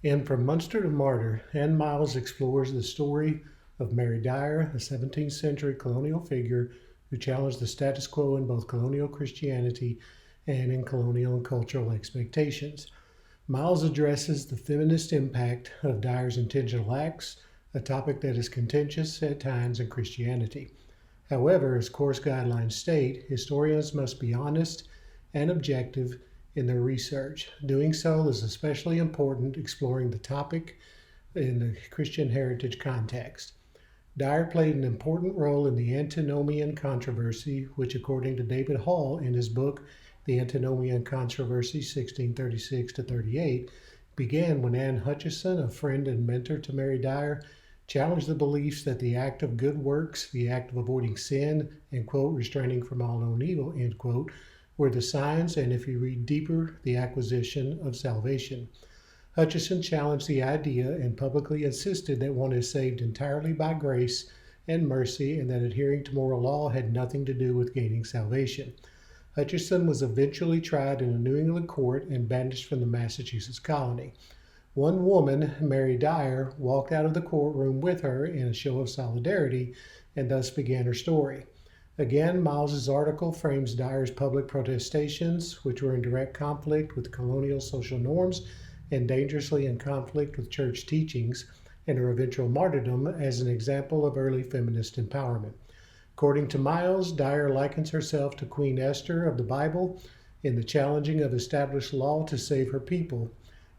And From Munster to Martyr, Ann Miles explores the story of Mary Dyer, a 17th century colonial figure who challenged the status quo in both colonial Christianity and in colonial and cultural expectations. Miles addresses the feminist impact of Dyer's intentional acts, a topic that is contentious at times in Christianity. However, as course guidelines state, historians must be honest and objective in their research. Doing so is especially important exploring the topic in the Christian heritage context. Dyer played an important role in the antinomian controversy, which, according to David Hall in his book, The Antinomian Controversy, 1636 to 38, began when Anne Hutchison, a friend and mentor to Mary Dyer, challenged the beliefs that the act of good works, the act of avoiding sin, and, quote, restraining from all known evil, end quote, were the signs, and if you read deeper, the acquisition of salvation. Hutchison challenged the idea and publicly insisted that one is saved entirely by grace and mercy, and that adhering to moral law had nothing to do with gaining salvation. Hutchison was eventually tried in a New England court and banished from the Massachusetts colony. One woman, Mary Dyer, walked out of the courtroom with her in a show of solidarity and thus began her story. Again, Miles's article frames Dyer's public protestations, which were in direct conflict with colonial social norms and dangerously in conflict with church teachings, and her eventual martyrdom as an example of early feminist empowerment. According to Miles, Dyer likens herself to Queen Esther of the Bible in the challenging of established law to save her people,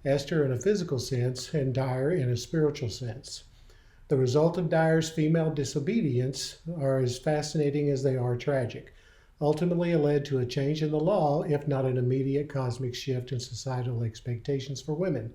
Esther in a physical sense and Dyer in a spiritual sense. The result of Dyer's female disobedience are as fascinating as they are tragic. Ultimately, it led to a change in the law, if not an immediate cosmic shift in societal expectations for women.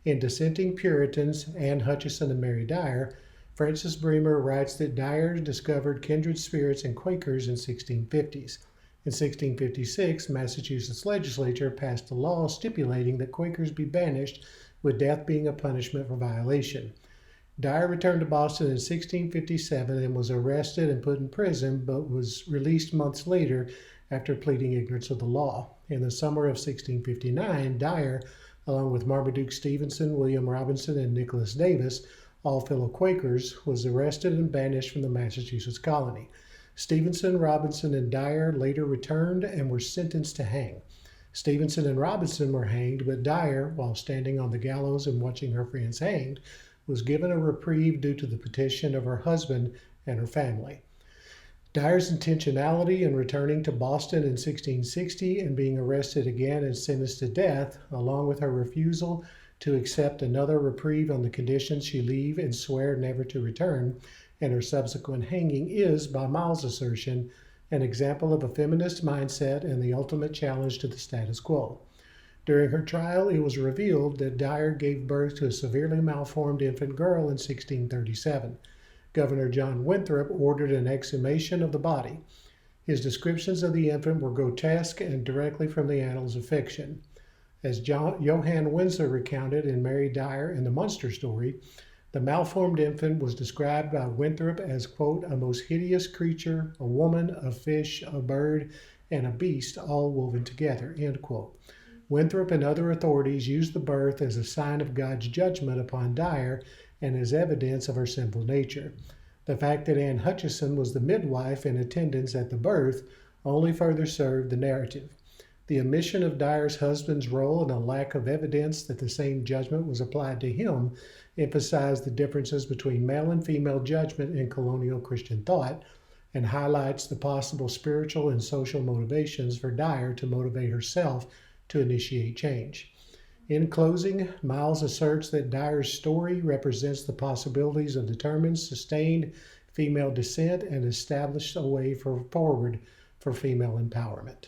In Dissenting Puritans, Anne Hutchison and Mary Dyer, Francis Bremer writes that Dyer discovered kindred spirits in Quakers in 1650s. In 1656, Massachusetts legislature passed a law stipulating that Quakers be banished, with death being a punishment for violation. Dyer returned to Boston in 1657 and was arrested and put in prison, but was released months later after pleading ignorance of the law. In the summer of 1659, Dyer, along with Marmaduke Stevenson, William Robinson, and Nicholas Davis, all fellow Quakers, was arrested and banished from the Massachusetts colony. Stevenson, Robinson, and Dyer later returned and were sentenced to hang. Stevenson and Robinson were hanged, but Dyer, while standing on the gallows and watching her friends hanged, was given a reprieve due to the petition of her husband and her family. Dyer's intentionality in returning to Boston in 1660 and being arrested again and sentenced to death, along with her refusal to accept another reprieve on the conditions she leave and swear never to return, and her subsequent hanging is, by Miles' assertion, an example of a feminist mindset and the ultimate challenge to the status quo. During her trial, it was revealed that Dyer gave birth to a severely malformed infant girl in 1637. Governor John Winthrop ordered an exhumation of the body. His descriptions of the infant were grotesque and directly from the annals of fiction. As Johann Winslow recounted in Mary Dyer and the Munster Story, the malformed infant was described by Winthrop as, quote, a most hideous creature, a woman, a fish, a bird, and a beast, all woven together, end quote. Winthrop and other authorities used the birth as a sign of God's judgment upon Dyer and as evidence of her sinful nature. The fact that Anne Hutchison was the midwife in attendance at the birth only further served the narrative. The omission of Dyer's husband's role and a lack of evidence that the same judgment was applied to him emphasized the differences between male and female judgment in colonial Christian thought and highlights the possible spiritual and social motivations for Dyer to motivate herself to initiate change. In closing, Miles asserts that Dyer's story represents the possibilities of determined, sustained female descent and established a way forward for female empowerment.